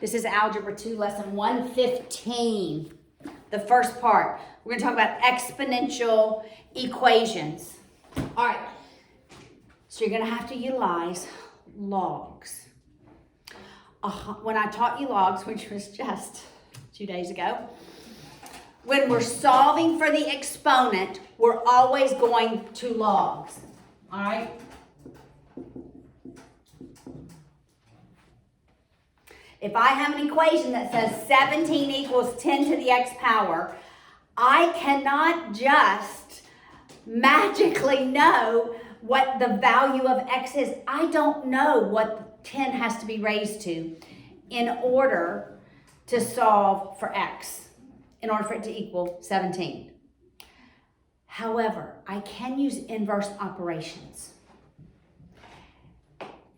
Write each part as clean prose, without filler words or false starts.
This is Algebra 2, Lesson 115, the first part. We're going to talk about exponential equations. All right, so you're going to have to utilize logs. When I taught you logs, which was just 2 days ago, when we're solving for the exponent, we're always going to logs. All right? If I have an equation that says 17 equals 10 to the x power, I cannot just magically know what the value of x is. I don't know what 10 has to be raised to in order to solve for x, in order for it to equal 17. However, I can use inverse operations.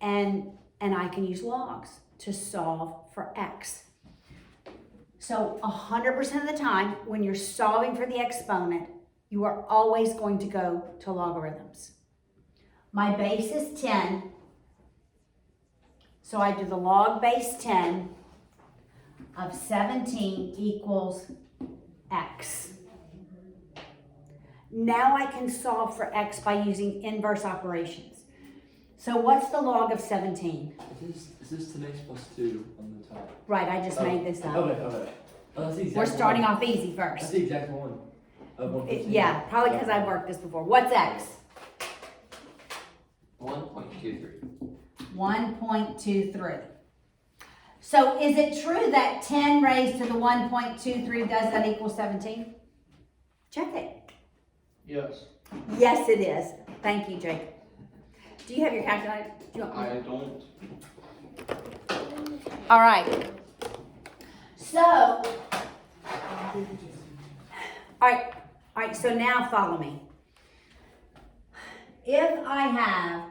And I can use logs to solve for x. So 100% of the time, when you're solving for the exponent, you are always going to go to logarithms. My base is 10, so I do the log base 10 of 17 equals x. Now I can solve for x by using inverse operations. So what's the log of 17? Is this 10x plus 2 on the top? Right, I just made this up. Okay. Oh, that's the exact We're starting one. off easy That's first. the exact one. Yeah, probably because I've worked this before. What's x? 1.23. 1.23. So is it true that 10 raised to the 1.23 does that equal 17? Check it. Yes. Yes, it is. Thank you, Jake. Do you have your calculator? Do you want I don't. All right. So, all right, so now follow me. If I have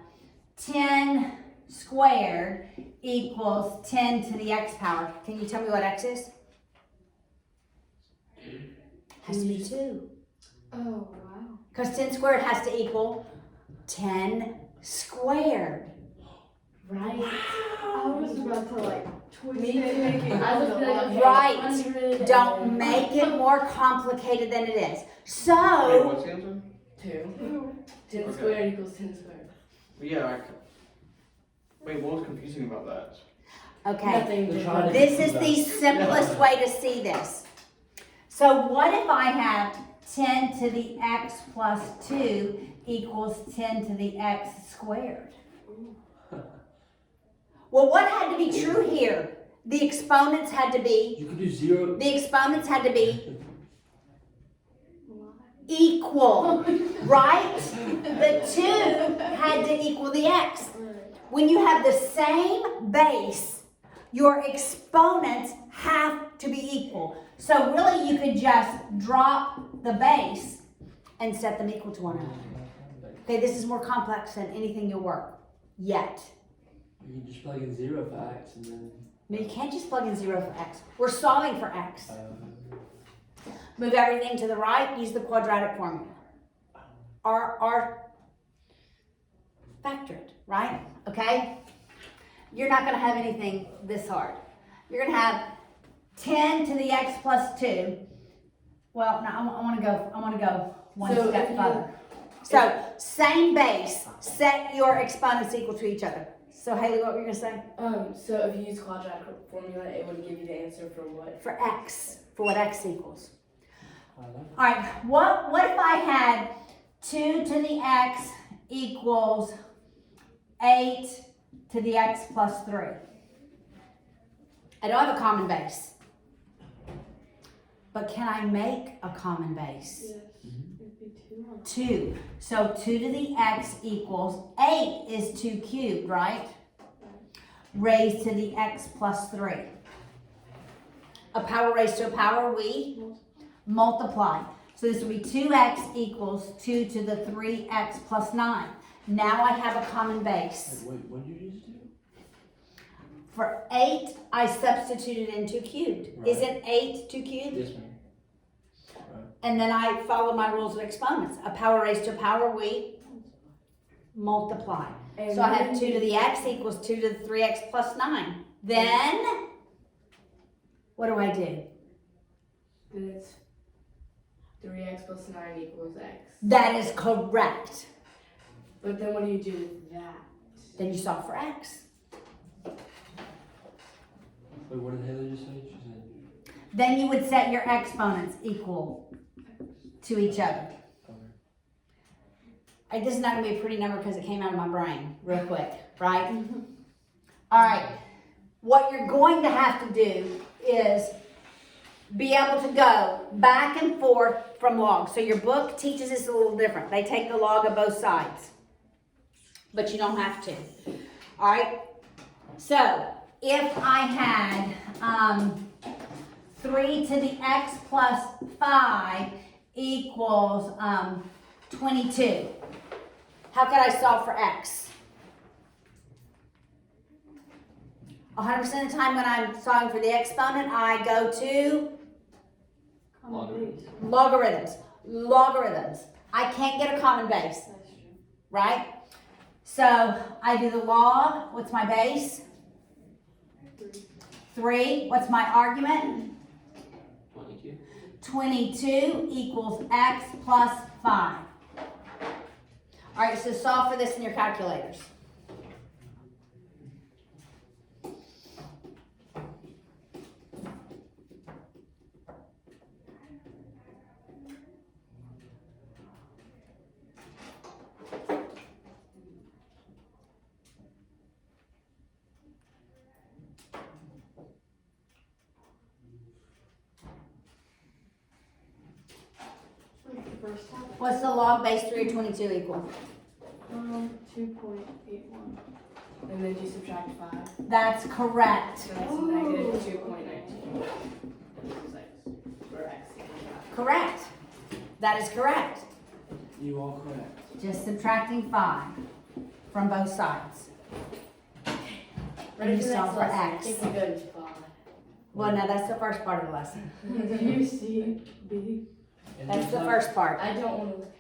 10 squared equals 10 to the x power, can you tell me what x is? Has to be 2. Oh, wow. Because 10 squared has to equal 10 squared. Right? I was about to twist Me it. too. I was like, okay, Right. 100 Don't and make it more complicated than it is. Wait, So, what's the answer? 2. 10 Okay. squared equals 10 squared. Yeah, wait, what was confusing about that? okay, Nothing They're different. trying to- this is the simplest way to see this. So what if I have 10 to the x plus 2 equals 10 to the x squared? Well, what had to be true here? The exponents had to be, You could do 0. the exponents had to be equal, right? The 2 had to equal the x. When you have the same base, your exponents have to be equal. So really you could just drop the base and set them equal to one another. Okay, this is more complex than anything you'll work yet. You can just plug in 0 for x and then. No, you can't just plug in 0 for x. We're solving for x. Move everything to the right, use the quadratic formula. R factor it, right? Okay? You're not going to have anything this hard. You're going to have 10 to the x plus 2. Well, no, I want to go one So step if you- further. So, same base, set your exponents equal to each other. So, Haley, what were you going to say? So if you use quadratic formula, it would give you the answer for what? For x, for what x equals. All right, what if I had 2 to the x equals 8 to the x plus 3? I don't have a common base. But can I make a common base? Yes. It'd be 2 on 2. So 2 to the x equals 8 is 2 cubed, right? Raised to the x plus 3. A power raised to a power, we multiply. So this will be 2x equals 2 to the 3x plus 9. Now I have a common base. Wait, what did you just do? For 8, I substituted in 2 cubed. Right. Isn't 8 2 cubed? Yes, ma'am. And then I follow my rules of exponents. A power raised to a power, we multiply. And So I have 2 to the x equals 2 to the 3x plus 9. Then What do I do? Then it's 3x plus 9 equals x. That is correct. But then what do you do with that? Then you solve for x. Wait, what did Haley just say? She said Then you would set your exponents equal to each other. This is not going to be a pretty number because it came out of my brain real quick, right? All right. What you're going to have to do is be able to go back and forth from logs. So your book teaches this a little different. They take the log of both sides, but you don't have to. All right. So if I had 3 to the x plus 5 equals 22. How could I solve for x? 100% of the time when I'm solving for the exponent, I go to logarithms. Logarithms. I can't get a common base, right? So I do the log. What's my base? 3. What's my argument? 22. 22 equals x plus 5. All right, so solve for this in your calculators. What's the log base 3 of 22 equal? 2.81. And then you subtract 5. That's correct. So that's negative 2.19. Equals x. Or x equals 5. Correct. That is correct. You are correct. Just subtracting 5 from both sides. Ready You for the solve next for lesson? I x. think we go to 5. Well, no, that's the first part of the lesson. Do you see B? And That's there's the like- first part. I don't want to look